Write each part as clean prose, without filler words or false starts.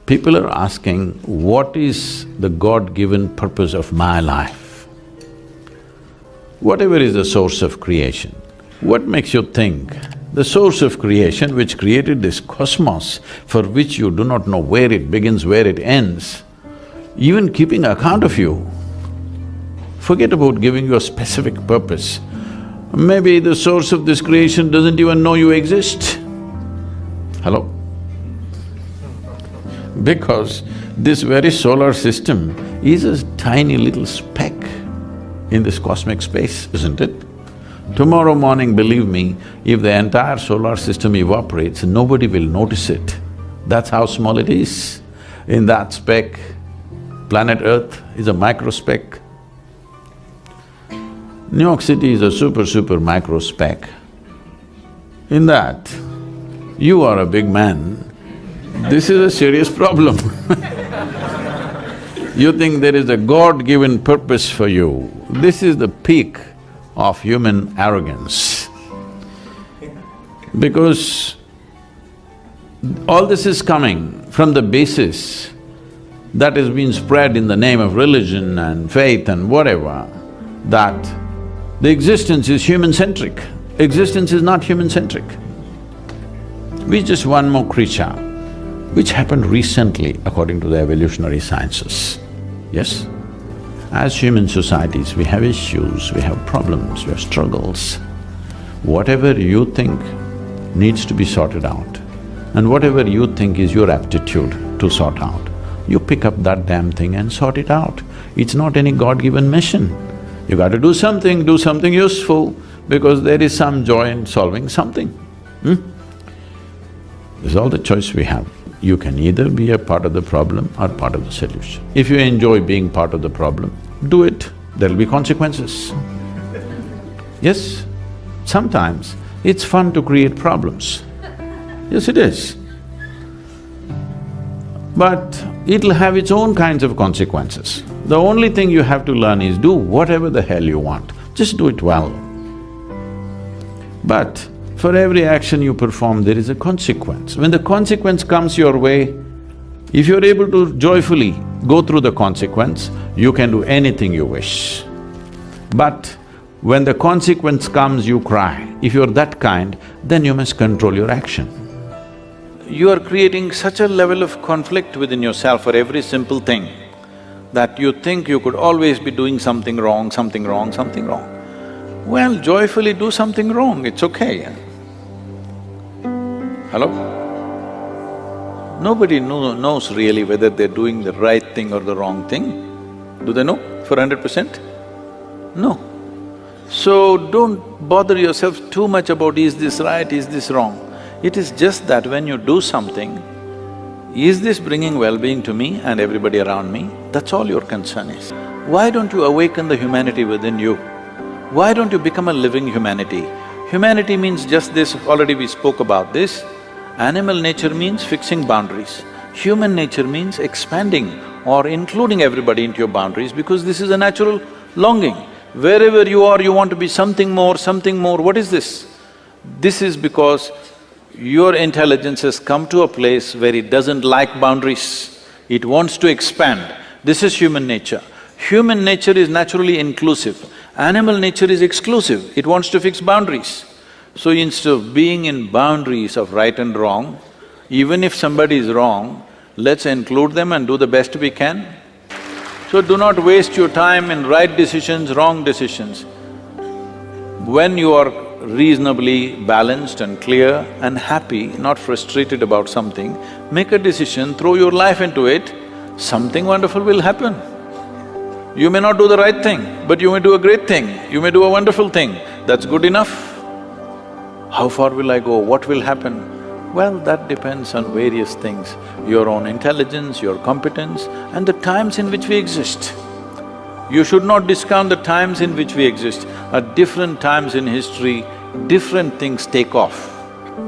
People are asking, what is the God-given purpose of my life? Whatever is the source of creation, what makes you think the source of creation which created this cosmos, for which you do not know where it begins, where it ends, even keeping account of you, forget about giving you a specific purpose. Maybe the source of this creation doesn't even know you exist. Hello? Because this very solar system is a tiny little speck in this cosmic space, isn't it? Tomorrow morning, believe me, if the entire solar system evaporates, nobody will notice it. That's how small it is. In that speck, planet Earth is a micro speck. New York City is a super micro speck. In that, you are a big man. This is a serious problem. You think there is a God-given purpose for you. This is the peak of human arrogance. Because all this is coming from the basis that has been spread in the name of religion and faith and whatever, that the existence is human-centric. Existence is not human-centric. We're just one more creature, which happened recently according to the evolutionary sciences, yes? As human societies, we have issues, we have problems, we have struggles. Whatever you think needs to be sorted out, and whatever you think is your aptitude to sort out, you pick up that damn thing and sort it out. It's not any God-given mission. You got to do something useful, because there is some joy in solving something. This is all the choice we have. You can either be a part of the problem or part of the solution. If you enjoy being part of the problem, do it, there'll be consequences. Yes, sometimes it's fun to create problems. Yes, it is. But it'll have its own kinds of consequences. The only thing you have to learn is do whatever the hell you want, just do it well. But for every action you perform, there is a consequence. When the consequence comes your way, if you're able to joyfully go through the consequence, you can do anything you wish. But when the consequence comes, you cry. If you're that kind, then you must control your action. You are creating such a level of conflict within yourself for every simple thing that you think you could always be doing something wrong, something wrong, something wrong. Well, joyfully do something wrong, it's okay. Hello? Nobody knows really whether they're doing the right thing or the wrong thing. Do they know for 100%? No. So don't bother yourself too much about is this right, is this wrong. It is just that when you do something, is this bringing well-being to me and everybody around me? That's all your concern is. Why don't you awaken the humanity within you? Why don't you become a living humanity? Humanity means just this, already we spoke about this. Animal nature means fixing boundaries. Human nature means expanding or including everybody into your boundaries, because this is a natural longing. Wherever you are, you want to be something more, something more. What is this? This is because your intelligence has come to a place where it doesn't like boundaries. It wants to expand. This is human nature. Human nature is naturally inclusive. Animal nature is exclusive, it wants to fix boundaries. So instead of being in boundaries of right and wrong, even if somebody is wrong, let's include them and do the best we can. So do not waste your time in right decisions, wrong decisions. When you are reasonably balanced and clear and happy, not frustrated about something, make a decision, throw your life into it, something wonderful will happen. You may not do the right thing, but you may do a great thing, you may do a wonderful thing, that's good enough. How far will I go? What will happen? Well, that depends on various things, your own intelligence, your competence, and the times in which we exist. You should not discount the times in which we exist. At different times in history, different things take off.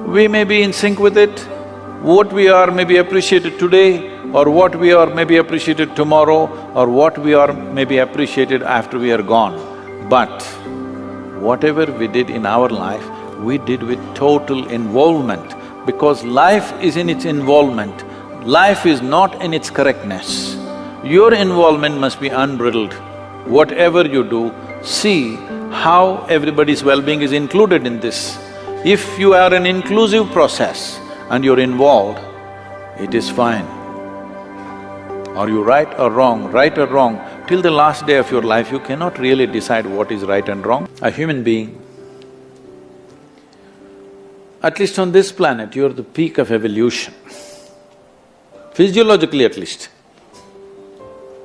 We may be in sync with it. What we are may be appreciated today, or what we are may be appreciated tomorrow, or what we are may be appreciated after we are gone. But whatever we did in our life, we did with total involvement, because life is in its involvement. life is not in its correctness. Your involvement must be unbridled. Whatever you do, see how everybody's well-being is included in this. If you are an inclusive process and you're involved, it is fine. Are you right or wrong? Right or wrong, till the last day of your life, you cannot really decide what is right and wrong. A human being, at least on this planet, you're the peak of evolution, physiologically at least.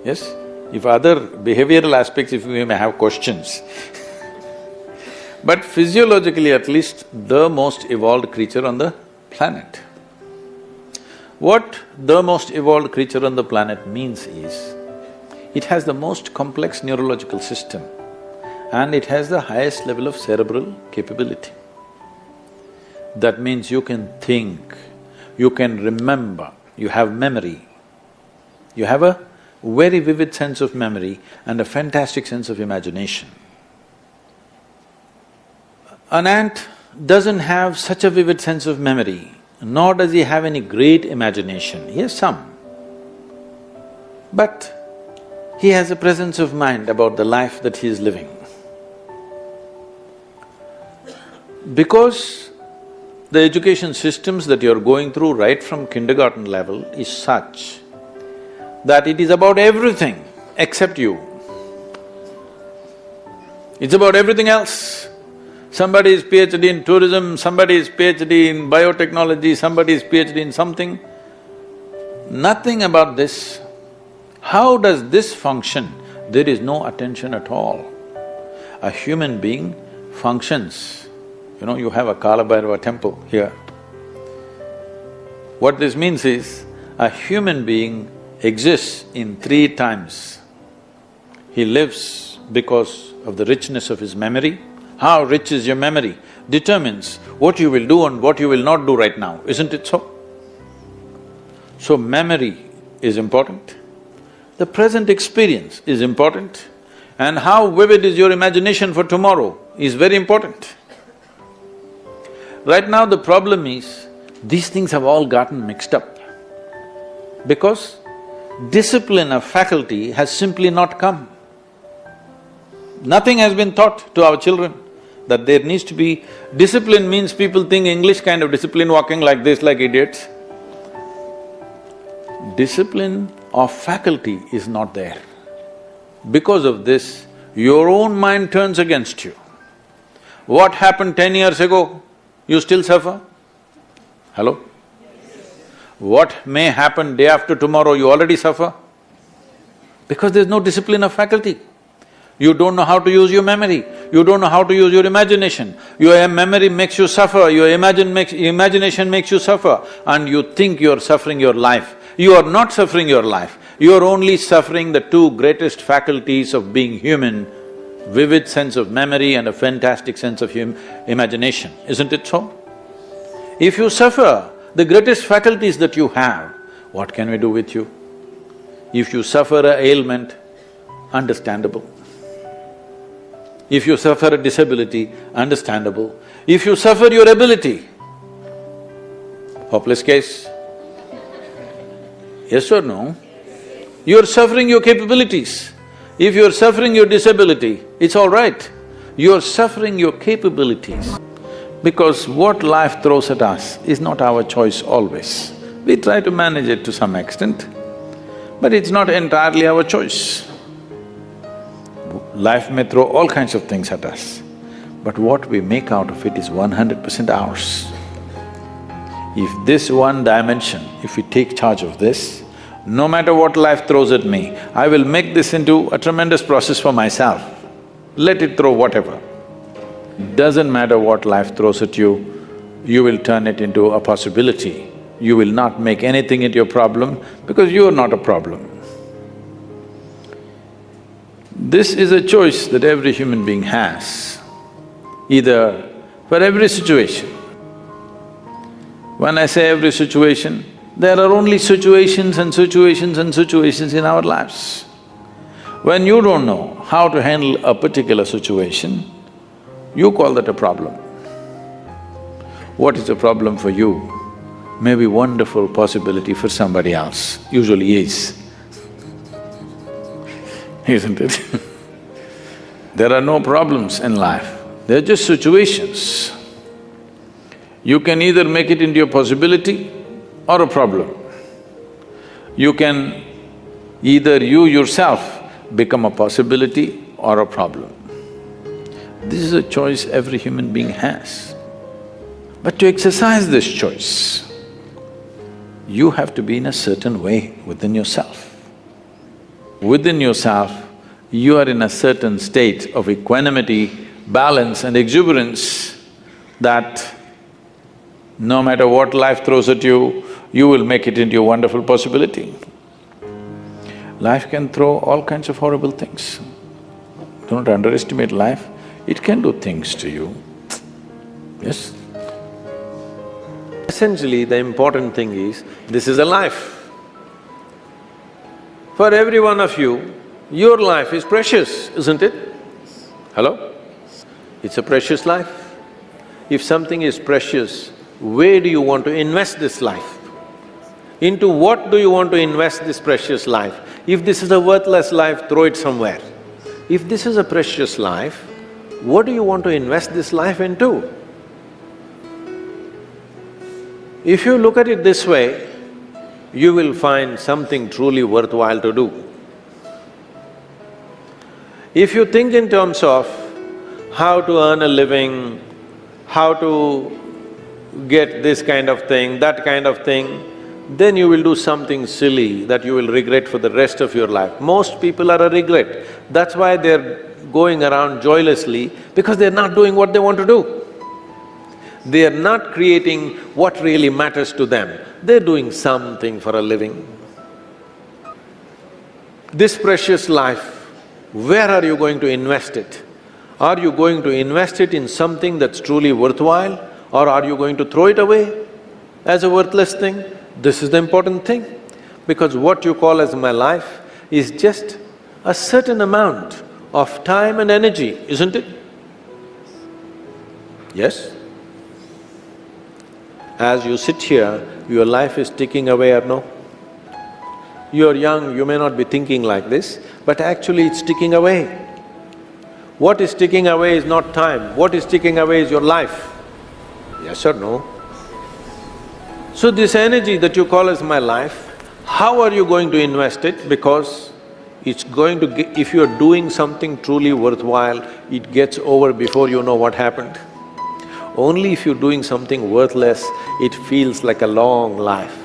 Yes? If other behavioral aspects, if we may have questions but physiologically at least, the most evolved creature on the planet. What the most evolved creature on the planet means is, it has the most complex neurological system and it has the highest level of cerebral capability. That means you can think, you can remember, you have memory. You have a very vivid sense of memory and a fantastic sense of imagination. An ant doesn't have such a vivid sense of memory, nor does he have any great imagination. He has some. But he has a presence of mind about the life that he is living. Because the education systems that you're going through right from kindergarten level is such that it is about everything except you. It's about everything else. Somebody is PhD in tourism, somebody is PhD in biotechnology, somebody is PhD in something. Nothing about this. How does this function? There is no attention at all. A human being functions. You know, you have a Kala Bhairava temple here. What this means is, a human being exists in 3 times. He lives because of the richness of his memory. How rich is your memory determines what you will do and what you will not do right now, isn't it so? So memory is important, the present experience is important, and how vivid is your imagination for tomorrow is very important. Right now the problem is, these things have all gotten mixed up because discipline of faculty has simply not come. Nothing has been taught to our children that there needs to be… Discipline means people think English kind of discipline, walking like this like idiots. Discipline of faculty is not there. Because of this, your own mind turns against you. What happened 10 years ago, you still suffer? Hello? What may happen day after tomorrow, you already suffer? Because there's no discipline of faculty. You don't know how to use your memory, you don't know how to use your imagination. Your memory makes you suffer, your imagination makes you suffer, and you think you're suffering your life. You are not suffering your life, you are only suffering the 2 greatest faculties of being human, vivid sense of memory and a fantastic sense of imagination, isn't it so? If you suffer the greatest faculties that you have, what can we do with you? If you suffer a ailment, understandable. If you suffer a disability, understandable. If you suffer your ability, hopeless case. Yes or no? You're suffering your capabilities. If you're suffering your disability, it's all right. You're suffering your capabilities. Because what life throws at us is not our choice always. We try to manage it to some extent, but it's not entirely our choice. Life may throw all kinds of things at us, but what we make out of it is 100% ours. If this one dimension, if we take charge of this, no matter what life throws at me, I will make this into a tremendous process for myself. Let it throw whatever. Doesn't matter what life throws at you, you will turn it into a possibility. You will not make anything into your problem because you are not a problem. This is a choice that every human being has, either for every situation. When I say every situation, there are only situations and situations and situations in our lives. When you don't know how to handle a particular situation, you call that a problem. What is a problem for you may be wonderful possibility for somebody else, usually is. Isn't it? There are no problems in life, they're just situations. You can either make it into a possibility or a problem. You can either you yourself become a possibility or a problem. This is a choice every human being has. But to exercise this choice, you have to be in a certain way within yourself. Within yourself, you are in a certain state of equanimity, balance and exuberance that no matter what life throws at you, you will make it into a wonderful possibility. Life can throw all kinds of horrible things. Don't underestimate life, it can do things to you. Yes? Essentially, the important thing is, this is a life. For every one of you, your life is precious, isn't it? Hello? It's a precious life. If something is precious, where do you want to invest this life? Into what do you want to invest this precious life? If this is a worthless life, throw it somewhere. If this is a precious life, what do you want to invest this life into? If you look at it this way, you will find something truly worthwhile to do. If you think in terms of how to earn a living, how to get this kind of thing, that kind of thing, then you will do something silly that you will regret for the rest of your life. Most people are a regret. That's why they're going around joylessly, because they're not doing what they want to do. They are not creating what really matters to them. They're doing something for a living. This precious life, where are you going to invest it? Are you going to invest it in something that's truly worthwhile, or are you going to throw it away as a worthless thing? This is the important thing, because what you call as my life is just a certain amount of time and energy, isn't it? Yes? As you sit here, your life is ticking away or no? You're young, you may not be thinking like this, but actually it's ticking away. What is ticking away is not time, what is ticking away is your life. Yes or no? So this energy that you call as my life, how are you going to invest it? Because it's going to get… if you're doing something truly worthwhile, it gets over before you know what happened. Only if you're doing something worthless, it feels like a long life.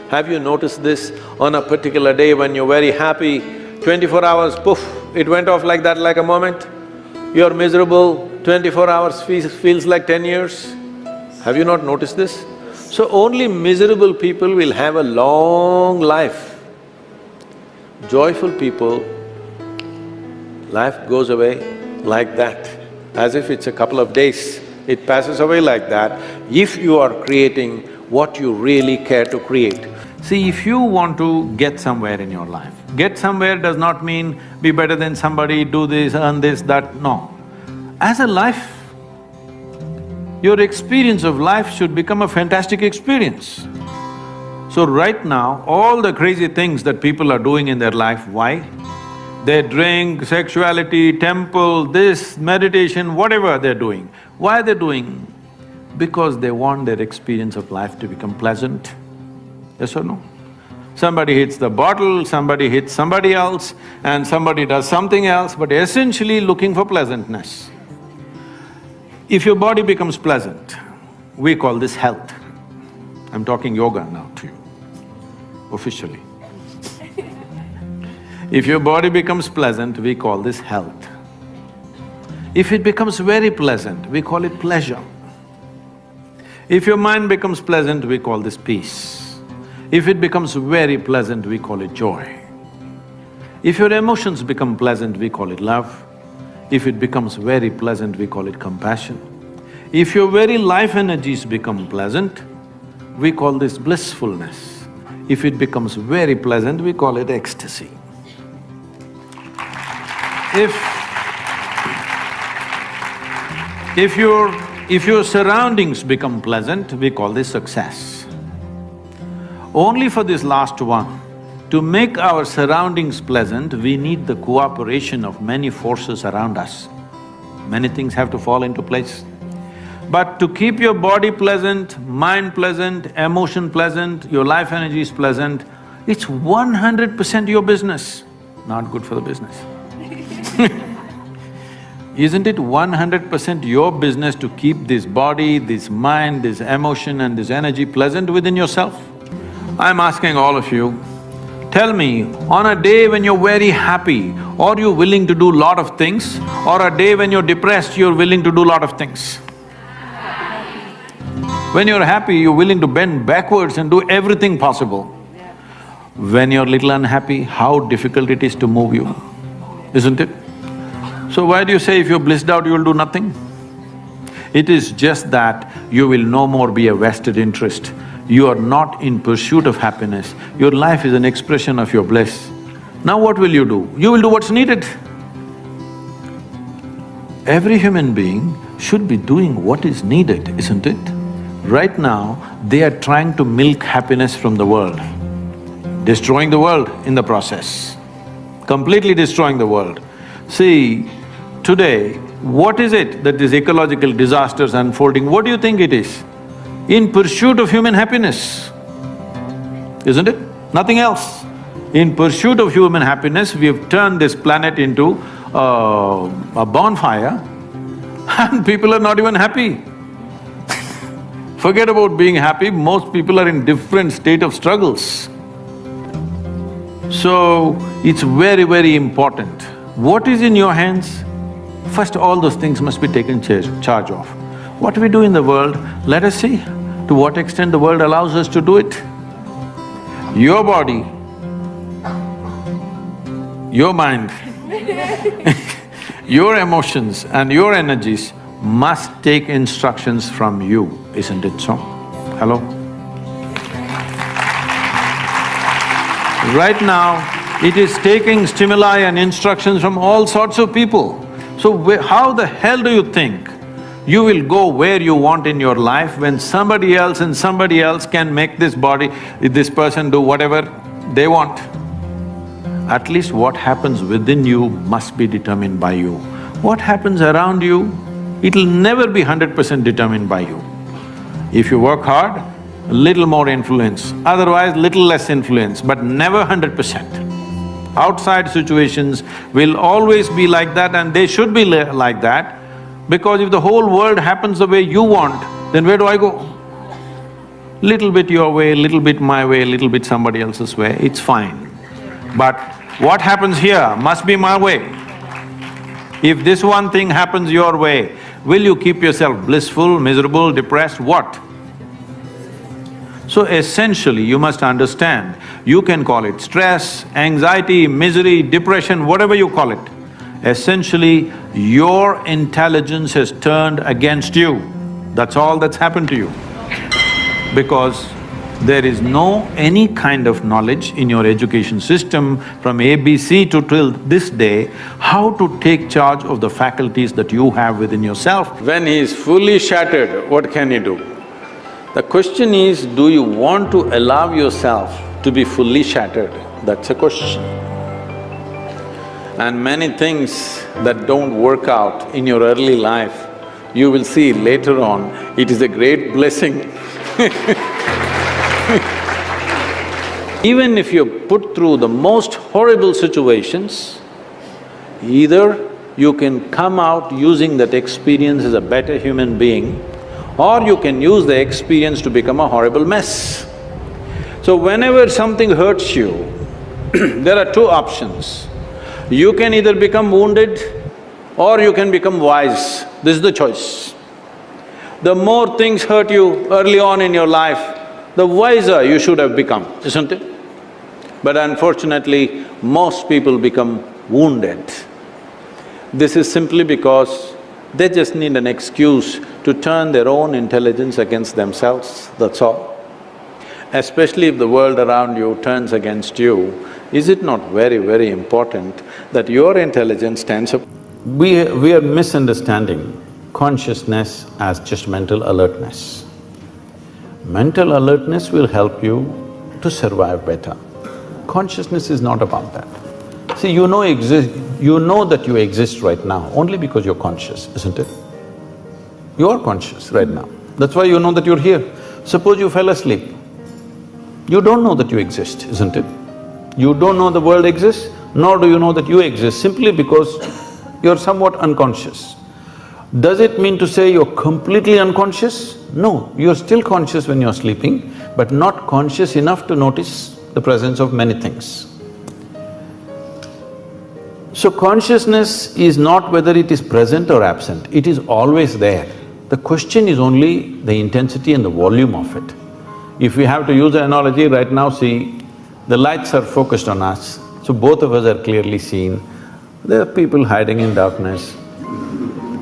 Have you noticed this? On a particular day when you're very happy, 24 hours, poof, it went off like that, like a moment. You're miserable, 24 hours feels like 10 years. Have you not noticed this? So only miserable people will have a long life. Joyful people, life goes away like that, as if it's a couple of days. It passes away like that, if you are creating what you really care to create. See, if you want to get somewhere in your life, get somewhere does not mean be better than somebody, do this, earn this, that, no. As a life, your experience of life should become a fantastic experience. So right now, all the crazy things that people are doing in their life, why? They drink, sexuality, temple, this, meditation, whatever they're doing. Why they're doing? Because they want their experience of life to become pleasant. Yes or no? Somebody hits the bottle, somebody hits somebody else, and somebody does something else, but essentially looking for pleasantness. If your body becomes pleasant, we call this health. I'm talking yoga now to you, officially. If your body becomes pleasant, we call this health. If it becomes very pleasant, we call it pleasure. If your mind becomes pleasant, we call this peace. If it becomes very pleasant, we call it joy. If your emotions become pleasant, we call it love. If it becomes very pleasant, we call it compassion. If your very life energies become pleasant, we call this blissfulness. If it becomes very pleasant, we call it ecstasy. If your surroundings become pleasant, we call this success. Only for this last one. To make our surroundings pleasant, we need the cooperation of many forces around us. Many things have to fall into place. But to keep your body pleasant, mind pleasant, emotion pleasant, your life energy is pleasant, it's 100% your business, not good for the business. Isn't it 100% your business to keep this body, this mind, this emotion and this energy pleasant within yourself? I'm asking all of you, tell me, on a day when you're very happy, are you willing to do lot of things? Or a day when you're depressed, you're willing to do lot of things? When you're happy, you're willing to bend backwards and do everything possible. When you're little unhappy, how difficult it is to move you, isn't it? So why do you say if you're blissed out, you'll do nothing? It is just that you will no more be a vested interest. You are not in pursuit of happiness. Your life is an expression of your bliss. Now what will you do? You will do what's needed. Every human being should be doing what is needed, isn't it? Right now, they are trying to milk happiness from the world, destroying the world in the process, completely destroying the world. See, today, what is it that these ecological disasters unfolding, what do you think it is? In pursuit of human happiness, isn't it? Nothing else. In pursuit of human happiness, we have turned this planet into a bonfire and people are not even happy. Forget about being happy, most people are in different state of struggles. So, it's very, very important. What is in your hands? First, all those things must be taken charge of. What we do in the world, let us see to what extent the world allows us to do it. Your body, your mind, your emotions and your energies must take instructions from you, isn't it so? Hello? Right now, it is taking stimuli and instructions from all sorts of people. So how the hell do you think you will go where you want in your life when somebody else and somebody else can make this body, this person do whatever they want? At least what happens within you must be determined by you. What happens around you, it'll never be 100% determined by you. If you work hard, little more influence, otherwise little less influence, but never 100%. Outside situations will always be like that and they should be like that, because if the whole world happens the way you want, then where do I go? Little bit your way, little bit my way, little bit somebody else's way, it's fine. But what happens here must be my way. If this one thing happens your way, will you keep yourself blissful, miserable, depressed, what? So essentially, you must understand, you can call it stress, anxiety, misery, depression, whatever you call it. Essentially, your intelligence has turned against you. That's all that's happened to you. Because there is no any kind of knowledge in your education system from ABC to till this day, how to take charge of the faculties that you have within yourself. When he is fully shattered, what can he do? The question is, do you want to allow yourself to be fully shattered? That's a question. And many things that don't work out in your early life, you will see later on, it is a great blessing. Even if you're put through the most horrible situations, either you can come out using that experience as a better human being, or you can use the experience to become a horrible mess. So whenever something hurts you, there are two options. You can either become wounded or you can become wise. This is the choice. The more things hurt you early on in your life, the wiser you should have become, isn't it? But unfortunately, most people become wounded. This is simply because they just need an excuse to turn their own intelligence against themselves, that's all. Especially if the world around you turns against you, is it not very, very important that your intelligence stands up? We are misunderstanding consciousness as just mental alertness. Mental alertness will help you to survive better. Consciousness is not about that. See, you know that you exist right now only because you're conscious, isn't it? You are conscious right now. That's why you know that you're here. Suppose you fell asleep. You don't know that you exist, isn't it? You don't know the world exists, nor do you know that you exist, simply because you're somewhat unconscious. Does it mean to say you're completely unconscious? No, you're still conscious when you're sleeping, but not conscious enough to notice the presence of many things. So consciousness is not whether it is present or absent, it is always there. The question is only the intensity and the volume of it. If we have to use an analogy, right now see, the lights are focused on us, so both of us are clearly seen. There are people hiding in darkness.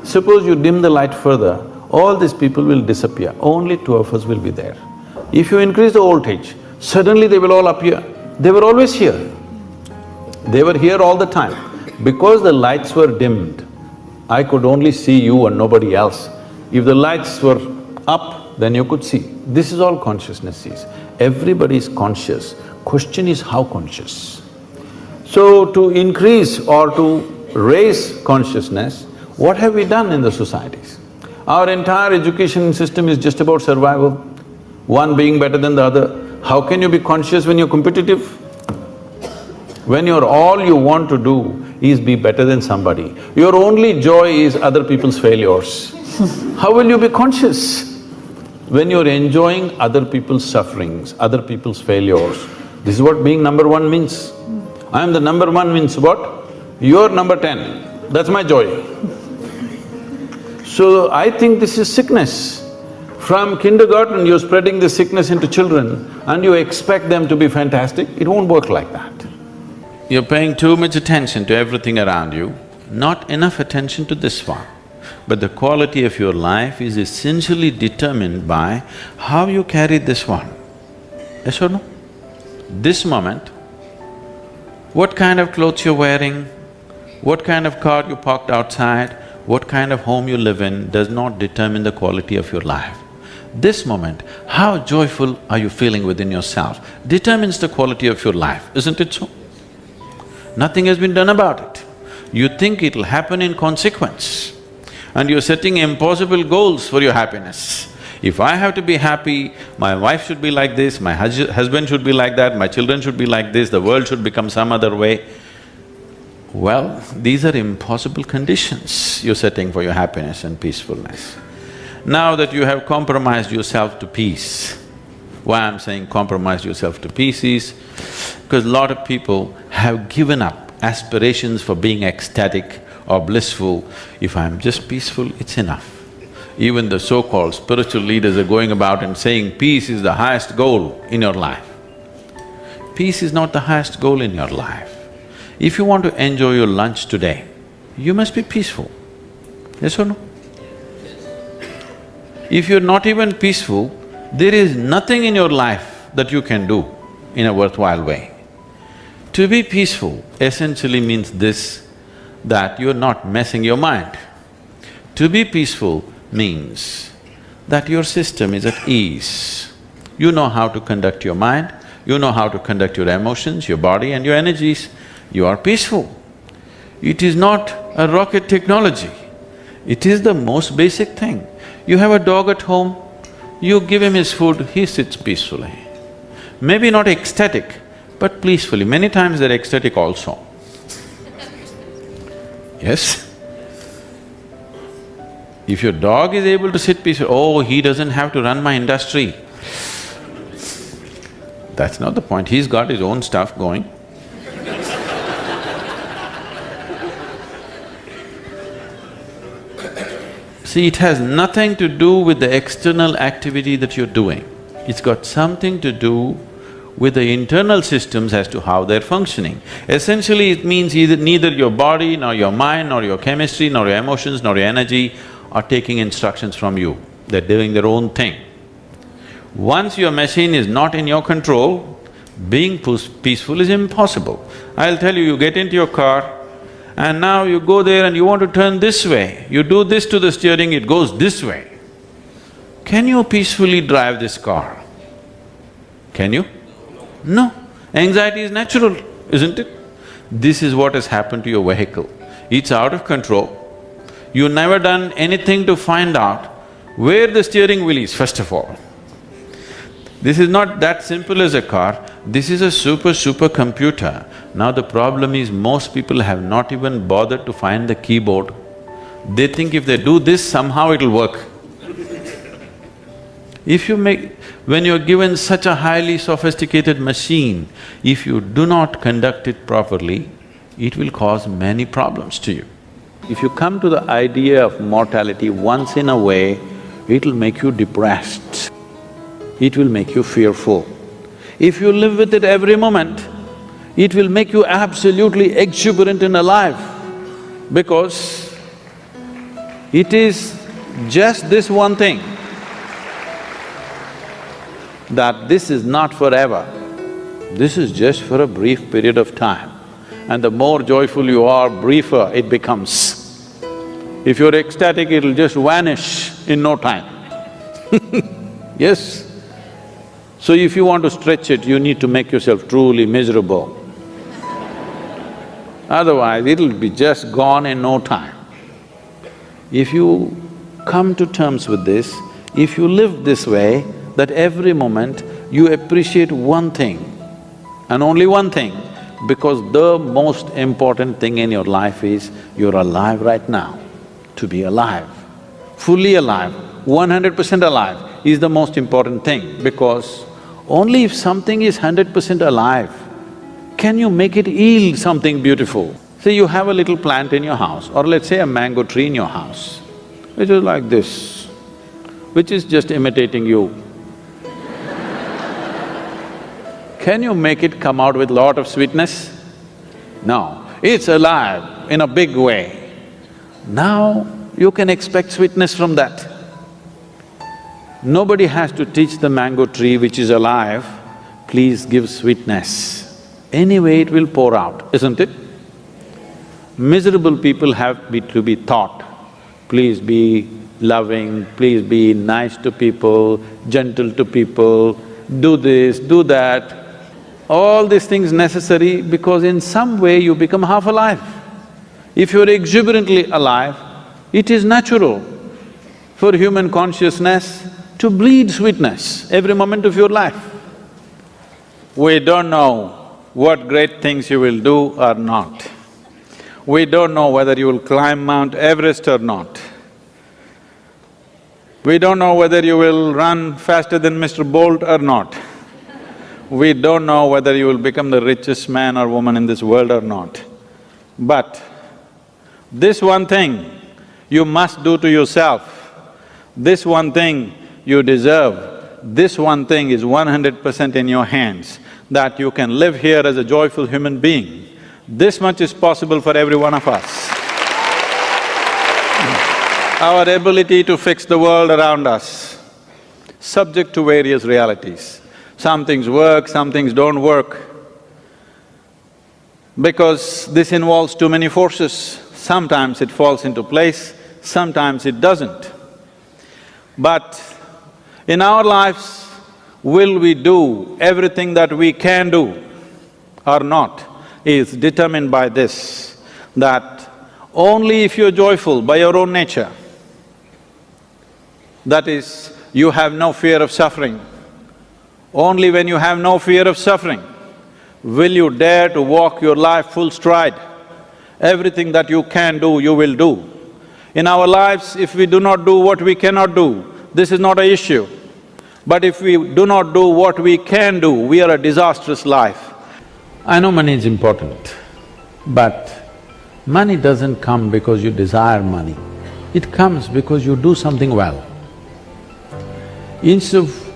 Suppose you dim the light further, all these people will disappear, only two of us will be there. If you increase the voltage, suddenly they will all appear. They were always here. They were here all the time. Because the lights were dimmed, I could only see you and nobody else. If the lights were up, then you could see. This is all consciousness sees. Everybody is conscious. Question is how conscious. So to increase or to raise consciousness, what have we done in the societies? Our entire education system is just about survival, one being better than the other. How can you be conscious when you're competitive? When all you want to do is be better than somebody, your only joy is other people's failures. How will you be conscious? When you're enjoying other people's sufferings, other people's failures, this is what being number one means. I am the number one means what? You're number 10, that's my joy. So I think this is sickness. From kindergarten, you're spreading this sickness into children and you expect them to be fantastic, it won't work like that. You're paying too much attention to everything around you, not enough attention to this one. But the quality of your life is essentially determined by how you carry this one. Yes or no? This moment, what kind of clothes you're wearing, what kind of car you parked outside, what kind of home you live in does not determine the quality of your life. This moment, how joyful are you feeling within yourself determines the quality of your life, isn't it so? Nothing has been done about it. You think it'll happen in consequence and you're setting impossible goals for your happiness. If I have to be happy, my wife should be like this, my husband should be like that, my children should be like this, the world should become some other way. Well, these are impossible conditions you're setting for your happiness and peacefulness. Now that you have compromised yourself to peace, why I'm saying compromise yourself to peace is because a lot of people have given up aspirations for being ecstatic or blissful. If I'm just peaceful, it's enough. Even the so-called spiritual leaders are going about and saying peace is the highest goal in your life. Peace is not the highest goal in your life. If you want to enjoy your lunch today, you must be peaceful. Yes or no? If you're not even peaceful, there is nothing in your life that you can do in a worthwhile way. To be peaceful essentially means this, that you're not messing your mind. To be peaceful means that your system is at ease. You know how to conduct your mind, you know how to conduct your emotions, your body and your energies. You are peaceful. It is not a rocket technology, it is the most basic thing. You have a dog at home, you give him his food, he sits peacefully. Maybe not ecstatic, but peacefully. Many times they're ecstatic also. Yes? If your dog is able to sit peacefully, oh, he doesn't have to run my industry. That's not the point, he's got his own stuff going. See, it has nothing to do with the external activity that you're doing. It's got something to do with the internal systems as to how they're functioning. Essentially, it means neither your body, nor your mind, nor your chemistry, nor your emotions, nor your energy are taking instructions from you. They're doing their own thing. Once your machine is not in your control, being peaceful is impossible. I'll tell you, you get into your car, and now you go there and you want to turn this way, you do this to the steering, it goes this way. Can you peacefully drive this car? Can you? No, anxiety is natural, isn't it? This is what has happened to your vehicle. It's out of control. You've never done anything to find out where the steering wheel is, first of all. This is not that simple as a car, this is a super computer. Now the problem is most people have not even bothered to find the keyboard. They think if they do this, somehow it'll work. When you're given such a highly sophisticated machine, if you do not conduct it properly, it will cause many problems to you. If you come to the idea of mortality once in a way, it'll make you depressed, it will make you fearful. If you live with it every moment, it will make you absolutely exuberant and alive, because it is just this one thing, that this is not forever, this is just for a brief period of time. And the more joyful you are, briefer it becomes. If you're ecstatic, it'll just vanish in no time. Yes? So if you want to stretch it, you need to make yourself truly miserable. Otherwise, it'll be just gone in no time. If you come to terms with this, if you live this way, that every moment you appreciate one thing and only one thing, because the most important thing in your life is you're alive right now. To be alive, fully alive, 100% alive is the most important thing, because only if something is 100% alive, can you make it yield something beautiful. Say you have a little plant in your house, or let's say a mango tree in your house, which is like this, which is just imitating you. Can you make it come out with lot of sweetness? No, it's alive in a big way. Now you can expect sweetness from that. Nobody has to teach the mango tree which is alive, please give sweetness. Anyway it will pour out, isn't it? Miserable people have to be taught, please be loving, please be nice to people, gentle to people, do this, do that. All these things necessary because in some way you become half alive. If you're exuberantly alive, it is natural for human consciousness to bleed sweetness every moment of your life. We don't know what great things you will do or not. We don't know whether you will climb Mount Everest or not. We don't know whether you will run faster than Mr. Bolt or not. We don't know whether you will become the richest man or woman in this world or not. But this one thing you must do to yourself, this one thing you deserve, this one thing is 100% in your hands, that you can live here as a joyful human being. This much is possible for every one of us. Our ability to fix the world around us, subject to various realities. Some things work, some things don't work. Because this involves too many forces, sometimes it falls into place, sometimes it doesn't. But in our lives, will we do everything that we can do or not is determined by this, that only if you're joyful by your own nature, that is, you have no fear of suffering, only when you have no fear of suffering will you dare to walk your life full stride. Everything that you can do, you will do. In our lives, if we do not do what we cannot do, this is not an issue. But if we do not do what we can do, we are a disastrous life. I know money is important, but money doesn't come because you desire money. It comes because you do something well. Instead of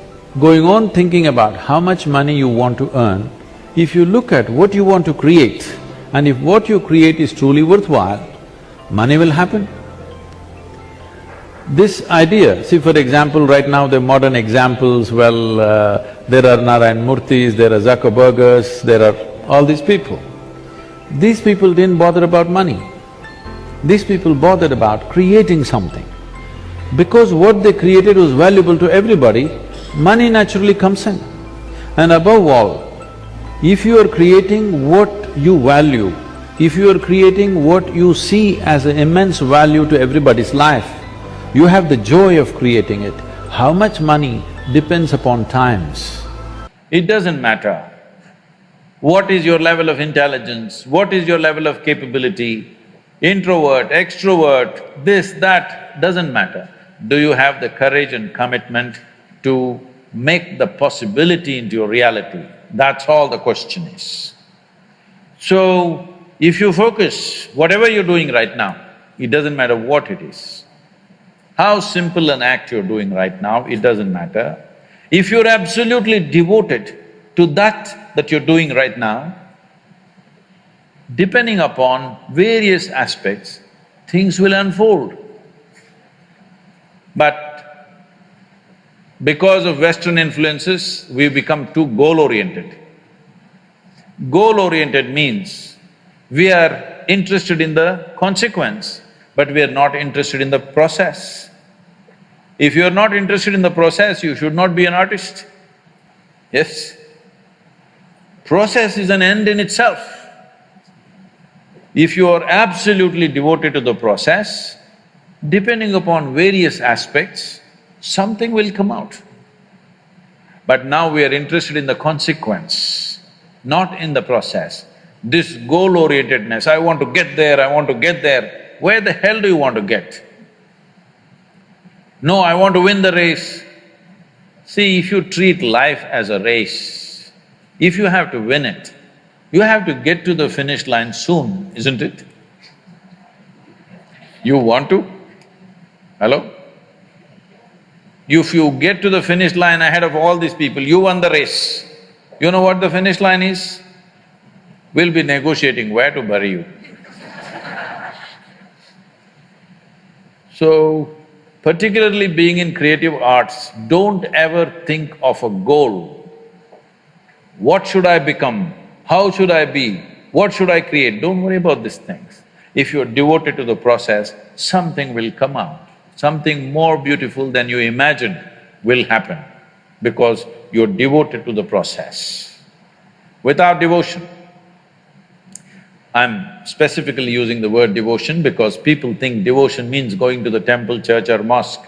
going on thinking about how much money you want to earn, if you look at what you want to create, and if what you create is truly worthwhile, money will happen. This idea, see for example, right now the modern examples, well, there are Narayan Murthis, there are Zuckerbergers, there are all these people. These people didn't bother about money. These people bothered about creating something. Because what they created was valuable to everybody, money naturally comes in. And above all, If you are creating what you value, if you are creating what you see as an immense value to everybody's life, you have the joy of creating it. How much money depends upon times. It doesn't matter what is your level of intelligence, what is your level of capability, introvert, extrovert, this, that, doesn't matter. Do you have the courage and commitment to make the possibility into your reality? That's all the question is. So, if you focus, whatever you're doing right now, it doesn't matter what it is. How simple an act you're doing right now, it doesn't matter. If you're absolutely devoted to that you're doing right now, depending upon various aspects, things will unfold. But because of Western influences, we've become too goal-oriented. Goal-oriented means we are interested in the consequence, but we are not interested in the process. If you are not interested in the process, you should not be an artist. Yes? Process is an end in itself. If you are absolutely devoted to the process, depending upon various aspects, something will come out. But now we are interested in the consequence, not in the process. This goal-orientedness, I want to get there, I want to get there, where the hell do you want to get? No, I want to win the race. See, if you treat life as a race, if you have to win it, you have to get to the finish line soon, isn't it? You want to? Hello? If you get to the finish line ahead of all these people, you won the race. You know what the finish line is? We'll be negotiating where to bury you. So, particularly being in creative arts, don't ever think of a goal. What should I become? How should I be? What should I create? Don't worry about these things. If you're devoted to the process, something will come out. Something more beautiful than you imagined will happen because you're devoted to the process. Without devotion, I'm specifically using the word devotion because people think devotion means going to the temple, church or mosque.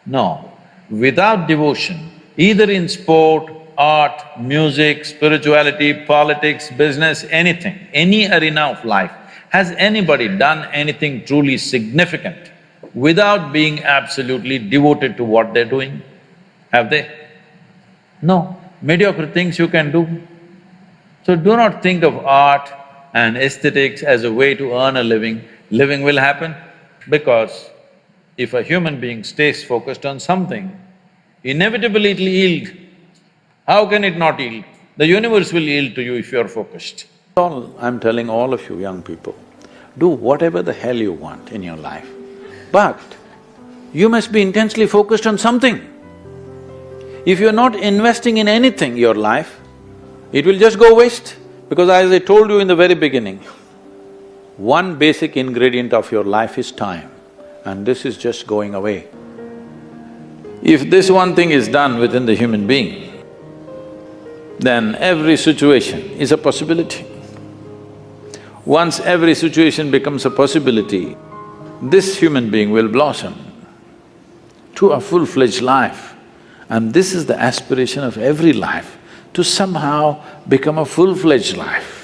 No, without devotion, either in sport, art, music, spirituality, politics, business, anything, any arena of life, has anybody done anything truly significant without being absolutely devoted to what they're doing? Have they? No, mediocre things you can do. So do not think of art and aesthetics as a way to earn a living. Living will happen because if a human being stays focused on something, inevitably it'll yield. How can it not yield? The universe will yield to you if you're focused. All I'm telling all of you young people, do whatever the hell you want in your life, but you must be intensely focused on something. If you're not investing in anything, your life, it will just go waste. Because as I told you in the very beginning, one basic ingredient of your life is time, and this is just going away. If this one thing is done within the human being, then every situation is a possibility. Once every situation becomes a possibility, this human being will blossom to a full-fledged life. And this is the aspiration of every life, to somehow become a full-fledged life.